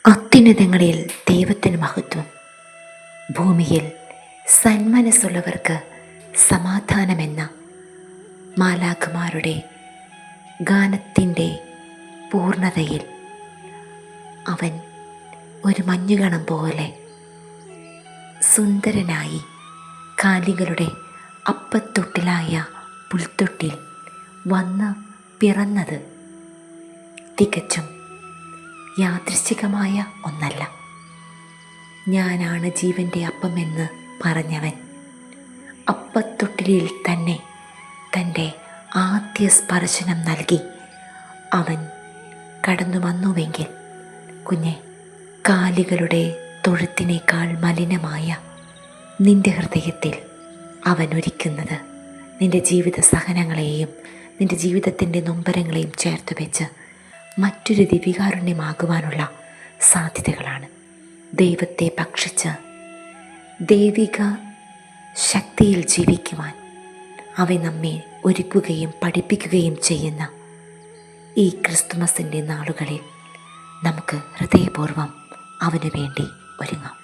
അത്യുന്നതങ്ങളിൽ ദൈവത്തിന് മഹത്വം, ഭൂമിയിൽ സന്മനസ്സുള്ളവർക്ക് സമാധാനമെന്ന മാലാഖമാരുടെ ഗാനത്തിൻ്റെ പൂർണ്ണതയിൽ അവൻ ഒരു മഞ്ഞുകണം പോലെ സുന്ദരനായി കാലികളുടെ അപ്പത്തൊട്ടിലായ പുൽത്തൊട്ടിൽ വന്ന് പിറന്നത് തികച്ചും യാദൃശ്ചികമായ ഒന്നല്ല. ഞാനാണ് ജീവൻ്റെ അപ്പമെന്ന് പറഞ്ഞവൻ അപ്പത്തൊട്ടിലിൽ തന്നെ തൻ്റെ ആദ്യ സ്പർശനം നൽകി അവൻ കടന്നു വന്നുവെങ്കിൽ കുഞ്ഞെ, കാലികളുടെ തൊഴുത്തിനേക്കാൾ മലിനമായ നിന്റെ ഹൃദയത്തിൽ അവൻ ഒരുക്കുന്നത് നിന്റെ ജീവിത സഹനങ്ങളെയും നിന്റെ ജീവിതത്തിൻ്റെ നൊമ്പരങ്ങളെയും ചേർത്ത് വെച്ച് മറ്റൊരു ദിവികാരുണ്യമാകുവാനുള്ള സാധ്യതകളാണ്. ദൈവത്തെ ഭക്ഷിച്ച് ദൈവിക ശക്തിയിൽ ജീവിക്കുവാൻ അവൻ നമ്മെ ഒരുക്കുകയും പഠിപ്പിക്കുകയും ചെയ്യുന്ന ഈ ക്രിസ്തുമസിൻ്റെ നാളുകളിൽ നമുക്ക് ഹൃദയപൂർവ്വം അവന് വേണ്ടി ഒരുങ്ങാം.